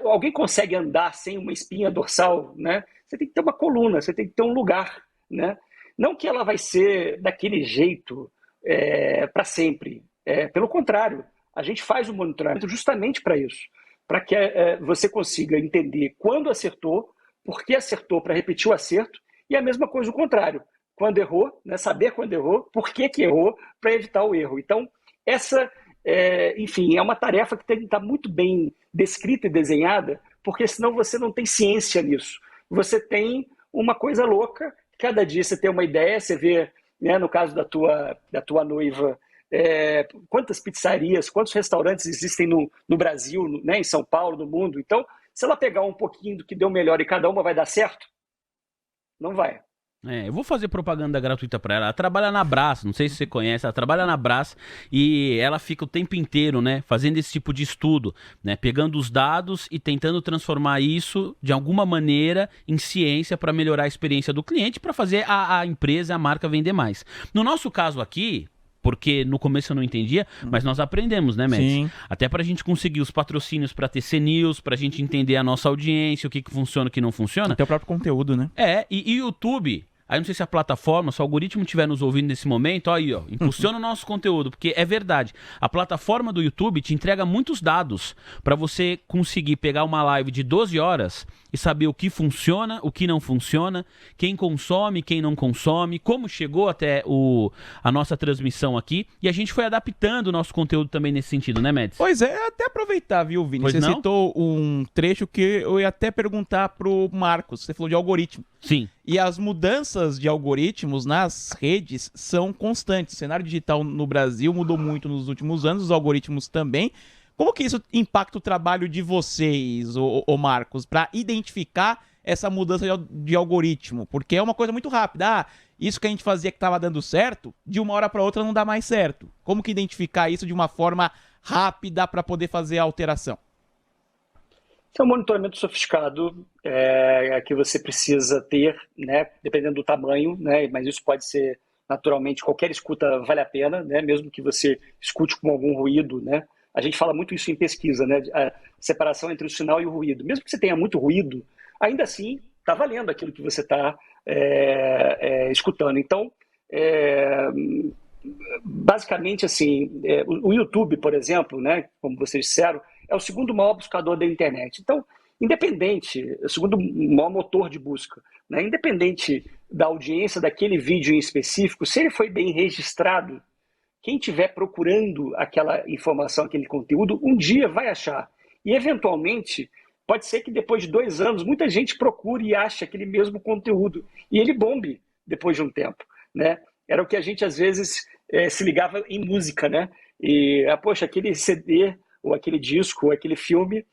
Alguém consegue andar sem uma espinha dorsal, né? Você tem que ter uma coluna, você tem que ter um lugar, né? Não que ela vai ser daquele jeito para sempre. Pelo contrário, a gente faz o monitoramento justamente para isso, para que você consiga entender quando acertou, por que acertou para repetir o acerto, e a mesma coisa o contrário. Quando errou, né, saber quando errou, por que errou, para evitar o erro. Então, essa, enfim, é uma tarefa que tem que estar muito bem descrita e desenhada, porque senão você não tem ciência nisso. Você tem uma coisa louca, cada dia você tem uma ideia, você vê, né, no caso da tua noiva, quantas pizzarias, quantos restaurantes existem no Brasil, né, em São Paulo, no mundo. Então, se ela pegar um pouquinho do que deu melhor e cada uma vai dar certo, não vai. Eu vou fazer propaganda gratuita pra ela. Ela trabalha na Brás, não sei se você conhece, ela trabalha na Brás e ela fica o tempo inteiro, né, fazendo esse tipo de estudo, né, pegando os dados e tentando transformar isso de alguma maneira em ciência para melhorar a experiência do cliente, para fazer a empresa, a marca vender mais. No nosso caso aqui, porque no começo eu não entendia, mas nós aprendemos, né, Médici? Sim. Até pra gente conseguir os patrocínios pra TC News, pra gente entender a nossa audiência, o que funciona e o que não funciona. Até o próprio conteúdo, né? E YouTube, aí não sei se a plataforma, se o algoritmo estiver nos ouvindo nesse momento, aí, ó, impulsiona o nosso conteúdo, porque é verdade. A plataforma do YouTube te entrega muitos dados pra você conseguir pegar uma live de 12 horas e saber o que funciona, o que não funciona, quem consome, quem não consome, como chegou até a nossa transmissão aqui, e a gente foi adaptando o nosso conteúdo também nesse sentido, né, Médici? Pois é, até aproveitar, viu, Vini? Pois Você não? citou um trecho que eu ia até perguntar pro Marcos. Você falou de algoritmo. Sim. E as mudanças de algoritmos nas redes são constantes. O cenário digital no Brasil mudou muito nos últimos anos, os algoritmos também. Como que isso impacta o trabalho de vocês, ô Marcos, para identificar essa mudança de algoritmo? Porque é uma coisa muito rápida. Isso que a gente fazia que estava dando certo, de uma hora para outra não dá mais certo. Como que identificar isso de uma forma rápida para poder fazer a alteração? É um monitoramento sofisticado que você precisa ter, né, dependendo do tamanho, né, mas isso pode ser, naturalmente, qualquer escuta vale a pena, né, mesmo que você escute com algum ruído, né. A gente fala muito isso em pesquisa, né, a separação entre o sinal e o ruído. Mesmo que você tenha muito ruído, ainda assim está valendo aquilo que você está escutando. Então, basicamente, assim, o YouTube, por exemplo, né, como vocês disseram, é o segundo maior buscador da internet. Então, independente, é o segundo maior motor de busca, né, independente da audiência daquele vídeo em específico, se ele foi bem registrado, quem estiver procurando aquela informação, aquele conteúdo, um dia vai achar. E, eventualmente, pode ser que depois de 2 anos, muita gente procure e ache aquele mesmo conteúdo. E ele bombe depois de um tempo, né? Era o que a gente, às vezes, se ligava em música, né? E, poxa, aquele CD, ou aquele disco, ou aquele filme,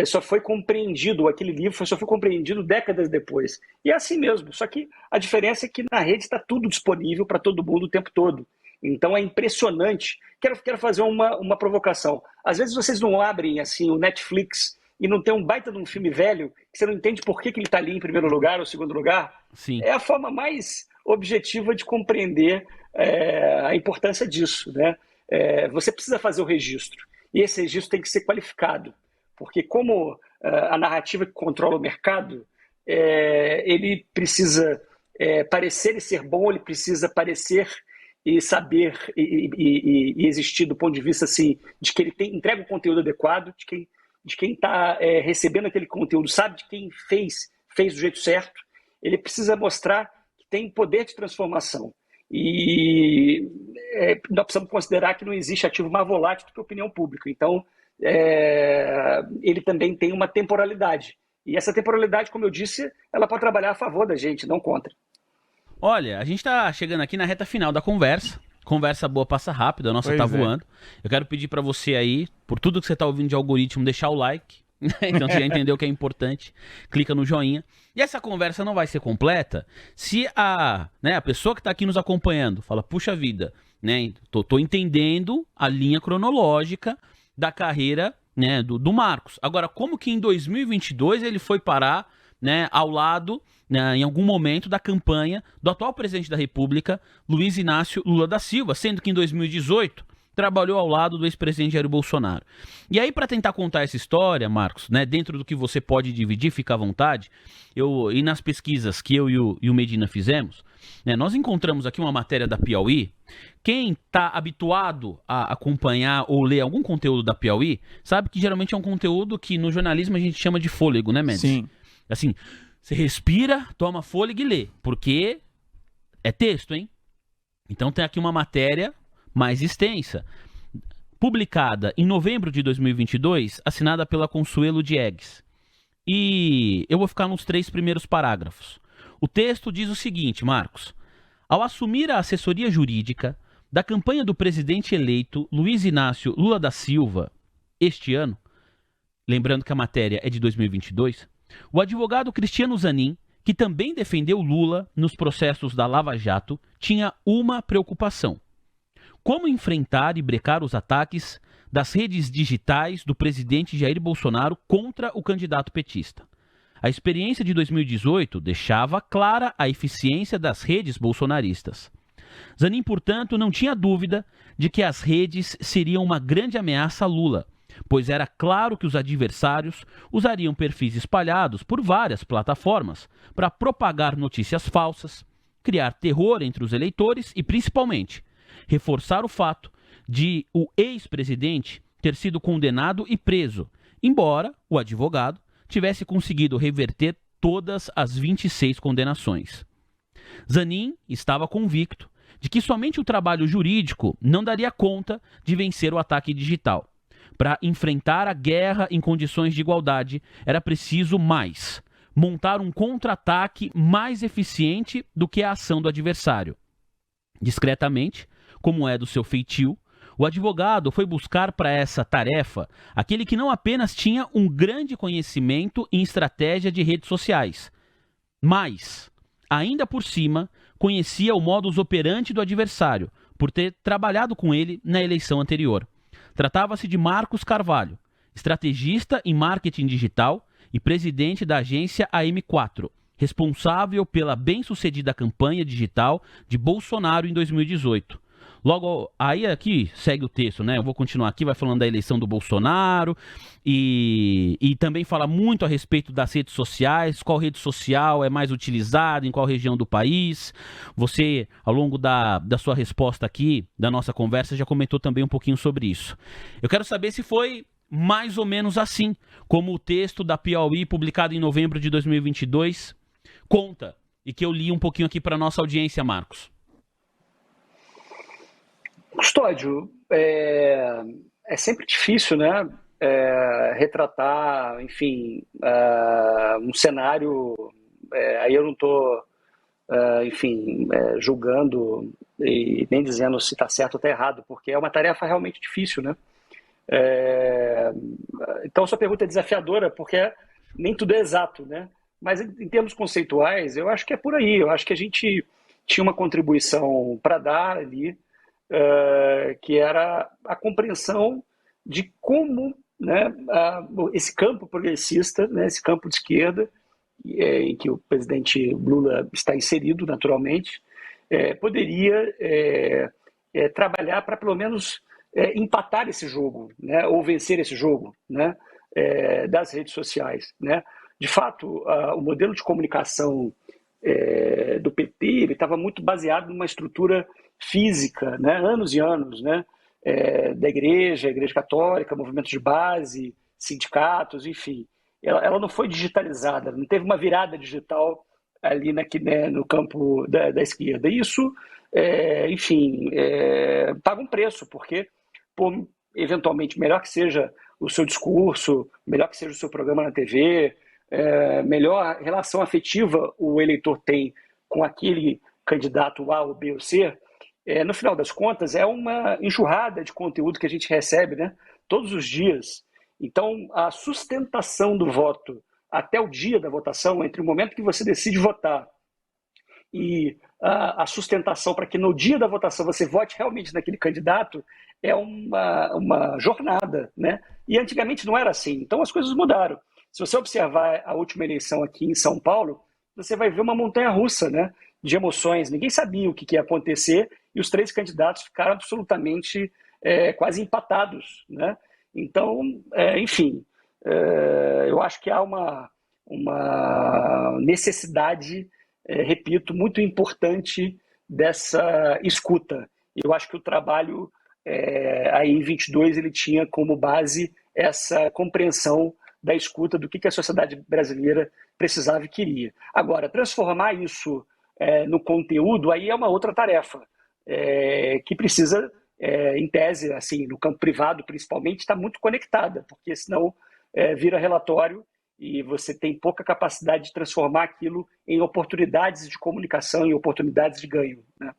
só foi compreendido, ou aquele livro só foi compreendido décadas depois. E é assim mesmo. Só que a diferença é que na rede está tudo disponível para todo mundo o tempo todo. Então é impressionante. Quero fazer uma provocação. Às vezes vocês não abrem assim o Netflix e não tem um baita de um filme velho que você não entende por que ele está ali em primeiro lugar ou segundo lugar. Sim. É a forma mais objetiva de compreender a importância disso, né? Você precisa fazer o registro. E esse registro tem que ser qualificado. Porque como a narrativa que controla o mercado, ele precisa parecer e ser bom, ele precisa parecer e saber e existir do ponto de vista assim, de que ele entrega o conteúdo adequado, de quem está recebendo aquele conteúdo, sabe de quem fez do jeito certo. Ele precisa mostrar que tem poder de transformação. E nós precisamos considerar que não existe ativo mais volátil do que a opinião pública. Então, ele também tem uma temporalidade. E essa temporalidade, como eu disse, ela pode trabalhar a favor da gente, não contra. Olha, a gente tá chegando aqui na reta final da conversa. Conversa boa passa rápido, a nossa Pois tá é. voando. Eu quero pedir pra você aí, por tudo que você tá ouvindo de algoritmo, deixar o like. Então você já entendeu que é importante. Clica no joinha. E essa conversa não vai ser completa se a pessoa que tá aqui nos acompanhando fala, puxa vida, né? Tô entendendo a linha cronológica da carreira, né, do Marcos. Agora, como que em 2022 ele foi parar, né, ao lado, né, em algum momento da campanha do atual presidente da República, Luiz Inácio Lula da Silva, sendo que em 2018 trabalhou ao lado do ex-presidente Jair Bolsonaro. E aí, para tentar contar essa história, Marcos, né, dentro do que você pode dividir, fica à vontade, e nas pesquisas que eu e o Medina fizemos, né, nós encontramos aqui uma matéria da Piauí. Quem está habituado a acompanhar ou ler algum conteúdo da Piauí, sabe que geralmente é um conteúdo que no jornalismo a gente chama de fôlego, né, Mendes? Sim. Assim, você respira, toma fôlego e lê, porque é texto, hein? Então tem aqui uma matéria mais extensa, publicada em novembro de 2022, assinada pela Consuelo Diegues. E eu vou ficar nos 3 primeiros parágrafos. O texto diz o seguinte, Marcos: ao assumir a assessoria jurídica da campanha do presidente eleito Luiz Inácio Lula da Silva este ano, lembrando que a matéria é de 2022, o advogado Cristiano Zanin, que também defendeu Lula nos processos da Lava Jato, tinha uma preocupação: como enfrentar e brecar os ataques das redes digitais do presidente Jair Bolsonaro contra o candidato petista. A experiência de 2018 deixava clara a eficiência das redes bolsonaristas. Zanin, portanto, não tinha dúvida de que as redes seriam uma grande ameaça a Lula, pois era claro que os adversários usariam perfis espalhados por várias plataformas para propagar notícias falsas, criar terror entre os eleitores e, principalmente, reforçar o fato de o ex-presidente ter sido condenado e preso, embora o advogado tivesse conseguido reverter todas as 26 condenações. Zanin estava convicto de que somente o trabalho jurídico não daria conta de vencer o ataque digital. Para enfrentar a guerra em condições de igualdade, era preciso montar um contra-ataque mais eficiente do que a ação do adversário. Discretamente, como é do seu feitio, o advogado foi buscar para essa tarefa aquele que não apenas tinha um grande conhecimento em estratégia de redes sociais, mas, ainda por cima, conhecia o modus operandi do adversário, por ter trabalhado com ele na eleição anterior. Tratava-se de Marcos Carvalho, estrategista em marketing digital e presidente da agência AM4, responsável pela bem-sucedida campanha digital de Bolsonaro em 2018. Logo, aí aqui segue o texto, né? Eu vou continuar aqui, vai falando da eleição do Bolsonaro e também fala muito a respeito das redes sociais, qual rede social é mais utilizada, em qual região do país. Você, ao longo da sua resposta aqui, da nossa conversa, já comentou também um pouquinho sobre isso. Eu quero saber se foi mais ou menos assim, como o texto da Piauí, publicado em novembro de 2022, conta, e que eu li um pouquinho aqui para nossa audiência, Marcos. Custódio, é sempre difícil, né? Retratar, enfim, um cenário. Aí eu não estou, enfim, julgando e nem dizendo se está certo ou está errado, porque é uma tarefa realmente difícil, né? Então, sua pergunta é desafiadora, porque nem tudo é exato, né? Mas em termos conceituais, eu acho que é por aí. Eu acho que a gente tinha uma contribuição para dar ali, que era a compreensão de como, né, esse campo progressista, né, esse campo de esquerda, em que o presidente Lula está inserido naturalmente, poderia trabalhar para pelo menos empatar esse jogo, né, ou vencer esse jogo, né, das redes sociais, né. De fato, o modelo de comunicação do PT ele estava muito baseado numa estrutura física, né, anos e anos, né, da igreja católica, movimentos de base, sindicatos, enfim. Ela não foi digitalizada, não teve uma virada digital ali né, no campo da esquerda. Isso, enfim, paga um preço, porque, eventualmente, melhor que seja o seu discurso, melhor que seja o seu programa na TV, melhor relação afetiva o eleitor tem com aquele candidato A ou B ou C, no final das contas, é uma enxurrada de conteúdo que a gente recebe, né, todos os dias. Então, a sustentação do voto até o dia da votação, entre o momento que você decide votar e a sustentação para que no dia da votação você vote realmente naquele candidato, é uma jornada, né? E antigamente não era assim. Então, as coisas mudaram. Se você observar a última eleição aqui em São Paulo, você vai ver uma montanha-russa, né, de emoções. Ninguém sabia o que ia acontecer e os três candidatos ficaram absolutamente quase empatados, né? Então, enfim, eu acho que há uma necessidade, repito, muito importante dessa escuta. Eu acho que o trabalho aí em 22 ele tinha como base essa compreensão da escuta do que a sociedade brasileira precisava e queria. Agora, transformar isso no conteúdo, aí é uma outra tarefa, que precisa, em tese, assim, no campo privado principalmente, estar muito conectada, porque senão vira relatório e você tem pouca capacidade de transformar aquilo em oportunidades de comunicação, em oportunidades de ganho, né?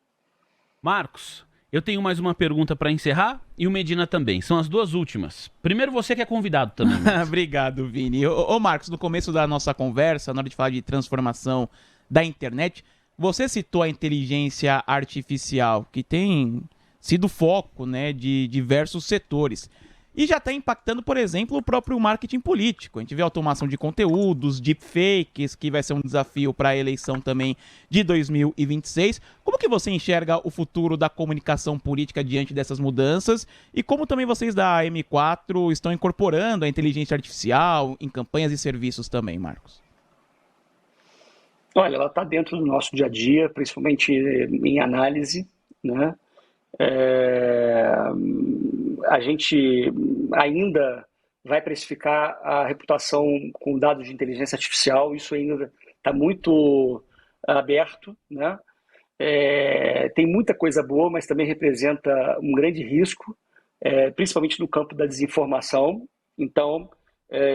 Marcos, Eu tenho mais uma pergunta para encerrar e o Medina também. São as duas últimas. Primeiro você que é convidado também. Obrigado, Vini. Ô Marcos, no começo da nossa conversa, na hora de falar de transformação da internet, você citou a inteligência artificial, que tem sido foco, né, de diversos setores. E já está impactando, por exemplo, o próprio marketing político. A gente vê automação de conteúdos, deepfakes, que vai ser um desafio para a eleição também de 2026. Como que você enxerga o futuro da comunicação política diante dessas mudanças? E como também vocês da M4 estão incorporando a inteligência artificial em campanhas e serviços também, Marcos? Olha, ela está dentro do nosso dia a dia, principalmente em análise, né? A gente ainda vai precificar a reputação com dados de inteligência artificial, isso ainda está muito aberto, né? Tem muita coisa boa, mas também representa um grande risco, principalmente no campo da desinformação. Então,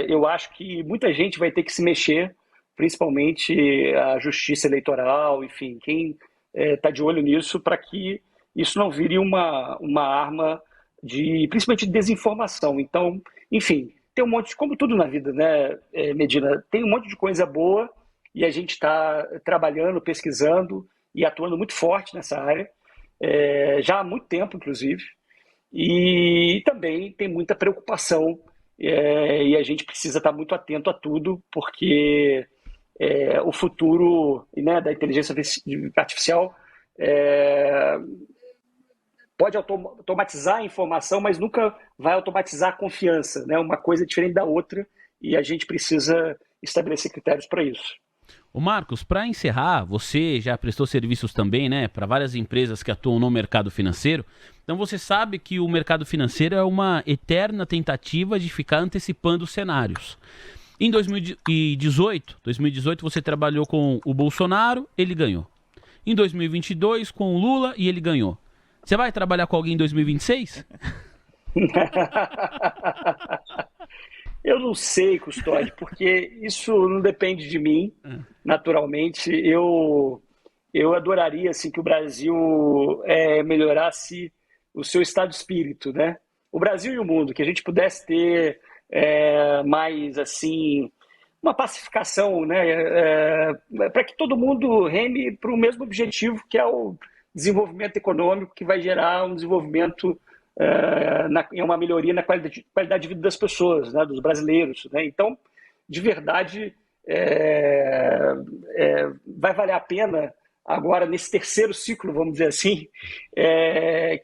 eu acho que muita gente vai ter que se mexer, principalmente a justiça eleitoral, enfim, quem está de olho nisso, para que isso não vire uma arma principalmente de desinformação. Então, enfim, tem um monte, como tudo na vida, né, Medina, tem um monte de coisa boa e a gente está trabalhando, pesquisando e atuando muito forte nessa área, já há muito tempo, inclusive, e também tem muita preocupação e a gente precisa estar muito atento a tudo, porque o futuro, né, da inteligência artificial pode automatizar a informação, mas nunca vai automatizar a confiança, né? Uma coisa é diferente da outra e a gente precisa estabelecer critérios para isso. Ô Marcos, para encerrar, você já prestou serviços também, né, para várias empresas que atuam no mercado financeiro. Então você sabe que o mercado financeiro é uma eterna tentativa de ficar antecipando cenários. Em 2018 você trabalhou com o Bolsonaro, ele ganhou. Em 2022 com o Lula e ele ganhou. Você vai trabalhar com alguém em 2026? Eu não sei, Custódio, porque isso não depende de mim, naturalmente. Eu adoraria assim, que o Brasil melhorasse o seu estado de espírito, né? O Brasil e o mundo, que a gente pudesse ter mais assim uma pacificação, né? Para que todo mundo reme para o mesmo objetivo, que é o desenvolvimento econômico, que vai gerar um desenvolvimento uma melhoria na qualidade de vida das pessoas, né, dos brasileiros, né? Então, de verdade, vai valer a pena agora, nesse terceiro ciclo, vamos dizer assim,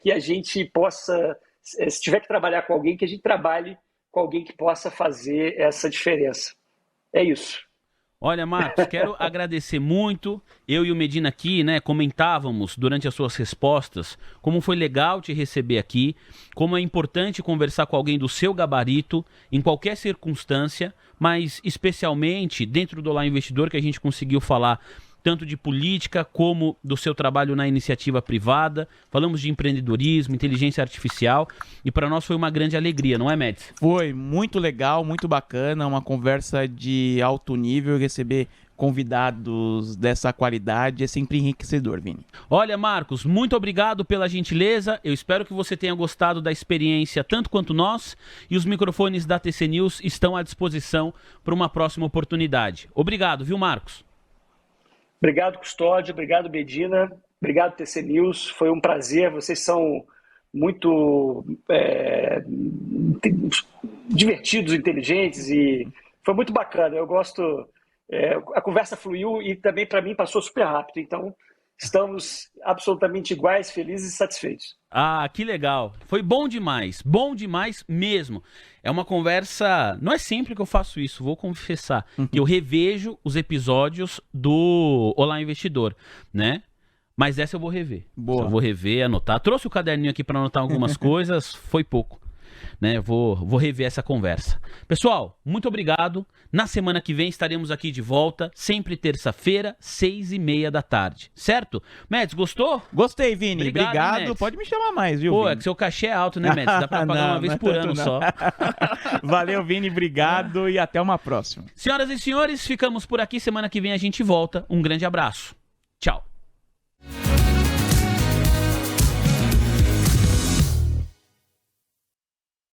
que a gente possa, se tiver que trabalhar com alguém, que a gente trabalhe com alguém que possa fazer essa diferença. É isso. Olha, Marcos, quero agradecer muito. Eu e o Medina aqui, né, comentávamos durante as suas respostas como foi legal te receber aqui, como é importante conversar com alguém do seu gabarito, em qualquer circunstância, mas especialmente dentro do Olá Investidor, que a gente conseguiu falar tanto de política como do seu trabalho na iniciativa privada. Falamos de empreendedorismo, inteligência artificial, e para nós foi uma grande alegria, não é, Médici? Foi muito legal, muito bacana, uma conversa de alto nível. Receber convidados dessa qualidade é sempre enriquecedor, Vini. Olha, Marcos, muito obrigado pela gentileza. Eu espero que você tenha gostado da experiência tanto quanto nós, e os microfones da TC News estão à disposição para uma próxima oportunidade. Obrigado, viu, Marcos? Obrigado, Custódio. Obrigado, Medina. Obrigado, TC News. Foi um prazer. Vocês são muito divertidos, inteligentes, e foi muito bacana. Eu gosto... a conversa fluiu e também, para mim, passou super rápido. Então, estamos absolutamente iguais, felizes e satisfeitos. Ah, que legal. Foi bom demais mesmo. É uma conversa... Não é sempre que eu faço isso, vou confessar. Eu revejo os episódios do Olá Investidor, né? Mas essa eu vou rever. Boa. Eu vou rever, anotar. Trouxe o caderninho aqui para anotar algumas coisas, foi pouco. Né, vou rever essa conversa. Pessoal, muito obrigado. Na semana que vem estaremos aqui de volta, sempre terça-feira, 6h30 da tarde. Certo? Médici, gostou? Gostei, Vini. Obrigado. Médici. Pode me chamar mais, viu, Pô, Vini? é que seu cachê é alto, né, Médici? Dá pra pagar uma vez por ano só. Valeu, Vini. Obrigado e até uma próxima. Senhoras e senhores, ficamos por aqui. Semana que vem a gente volta. Um grande abraço. Tchau.